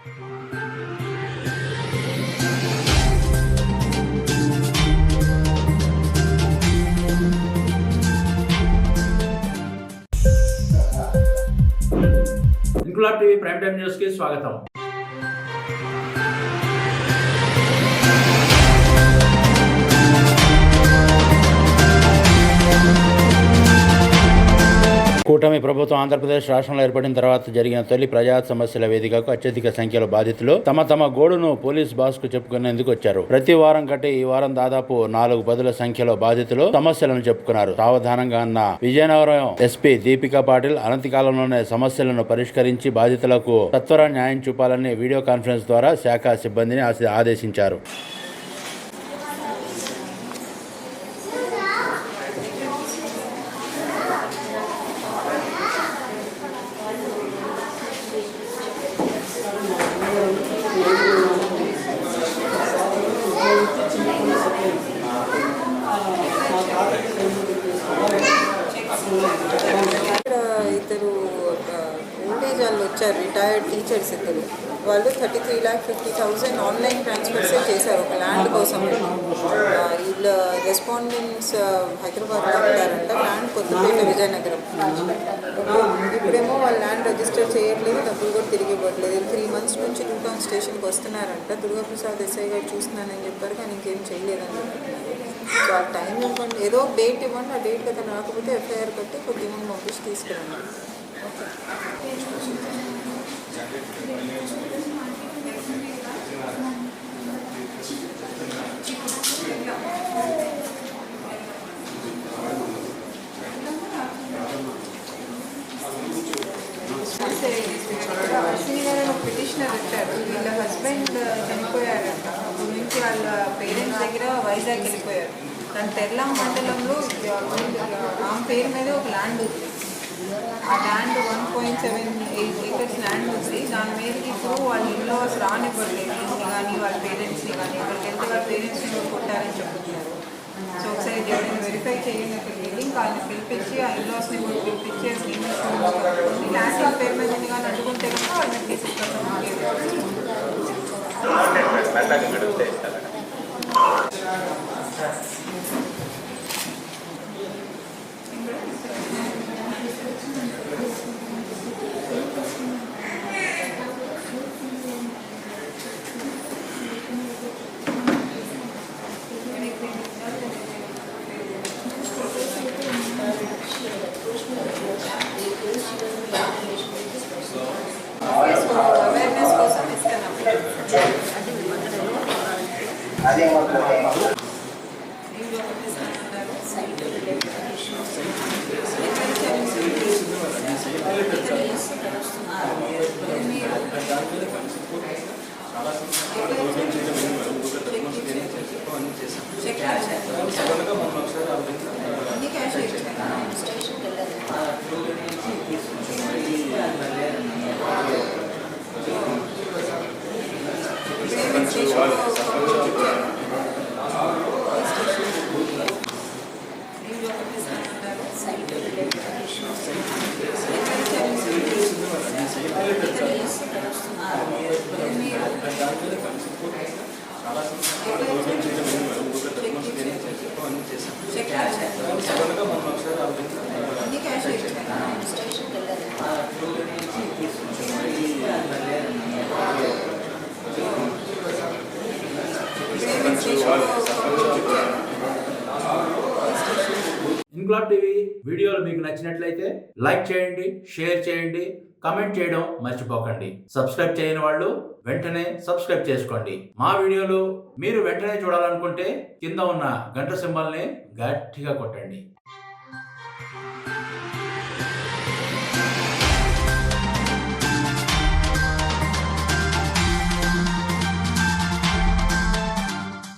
Inquilab TV prime time news కి స్వాగతం. కూటమి ప్రభుత్వం ఆంధ్రప్రదేశ్ రాష్ట్రంలో ఏర్పడిన తర్వాత జరిగిన తొలి ప్రజా సమస్యల వేదికకు అత్యధిక సంఖ్యలో బాధితులు తమ గోడును పోలీస్ బాస్ కు చెప్పుకునేందుకు వచ్చారు. ప్రతి వారం కంటే ఈ వారం దాదాపు 4 పదుల సంఖ్యలో బాధితులు సమస్యలను చెప్పుకున్నారు. సావధానంగా అన్న విజయనగరం ఎస్పీ దీపికా పాటిల్ అనతికాలంలోనే సమస్యలను పరిష్కరించి బాధితులకు సత్వర న్యాయం చూపాలని వీడియో కాన్ఫరెన్స్ ద్వారా శాఖ సిబ్బందిని ఆదేశించారు. ఇద్దరు ఓల్డేజ్ వాళ్ళు వచ్చారు, రిటైర్డ్ టీచర్స్ ఇద్దరు. వాళ్ళు 33,50,000 ఆన్లైన్ ట్రాన్స్ఫర్సే చేశారు ఒక ల్యాండ్ కోసం. వీళ్ళ రెస్పాండెంట్స్ హైదరాబాద్లో ఉంటారంట, ల్యాండ్ కొత్తపేట విజయనగరం. ఇప్పుడేమో వాళ్ళు ల్యాండ్ రిజిస్టర్ చేయట్లేదు, డబ్బులు కూడా తిరిగి ఇవ్వట్లేదు. 3 months నుంచి న్యూ టౌన్ స్టేషన్కి వస్తున్నారంట. దుర్గాప్రసాద్ ఎస్ఐ గారు చూస్తున్నానని చెప్పారు, కానీ ఇంకేం చేయలేదని చెప్తున్నారు. సో ఆ టైం ఇవ్వండి, ఏదో డేట్ ఇవ్వండి, ఆ డేట్ కదా రాకపోతే ఎఫ్ఐఆర్ కట్టి కొద్దిగా పంపించి తీసుకురండి. అశ్విని గారు ఒక పిటిషనర్ వచ్చారు. వీళ్ళ హస్బెండ్ చనిపోయారంట. అప్పటి నుంచి వాళ్ళ పేరెంట్స్ దగ్గర వైజాగ్ వెళ్ళిపోయారు. దాని తెల్లాం మండలంలో ఆమె పేరు మీద ఒక ల్యాండ్ ఉంది. ఆ ల్యాండ్ 1.78 acres ల్యాండ్ ఉంది. దాని మీదకి ఇప్పుడు వాళ్ళ ఇంట్లో రానివ్వట్లేదు. ఇంటిని కానీ వాళ్ళ పేరెంట్స్ని కానీ ఇక్కడికి వెళ్తే వాళ్ళ పేరెంట్స్ని కొట్టారని చెప్తున్నారు. సో ఒకసారి ఎవరైనా వెరిఫై చేయండి. అక్కడికి వెళ్ళి ఇంకా ఆయన పిలిపించి ఆ ఇన్లాస్ని కూడా పిలిపించి ల్యాండ్ వాళ్ళ పేరు మీద ఉంది కానీ అడ్డుకుంటే కనుక వాళ్ళని తీసుకుంటారు. అవేర్నెస్ కోసం ఇస్తున్నాం. అన్ని క్యాష్ ఇంక్లాబ్ టీవీ వీడియోలు మీకు నచ్చినట్లయితే లైక్ చేయండి, షేర్ చేయండి, కమెంట్ చేయడం మర్చిపోకండి. సబ్స్క్రైబ్ చేయని వాళ్ళు వెంటనే సబ్స్క్రైబ్ చేసుకోండి. మా వీడియోలు మీరు వెంటనే చూడాలనుకుంటే కింద ఉన్న గంట సింబల్ని గట్టిగా కొట్టండి.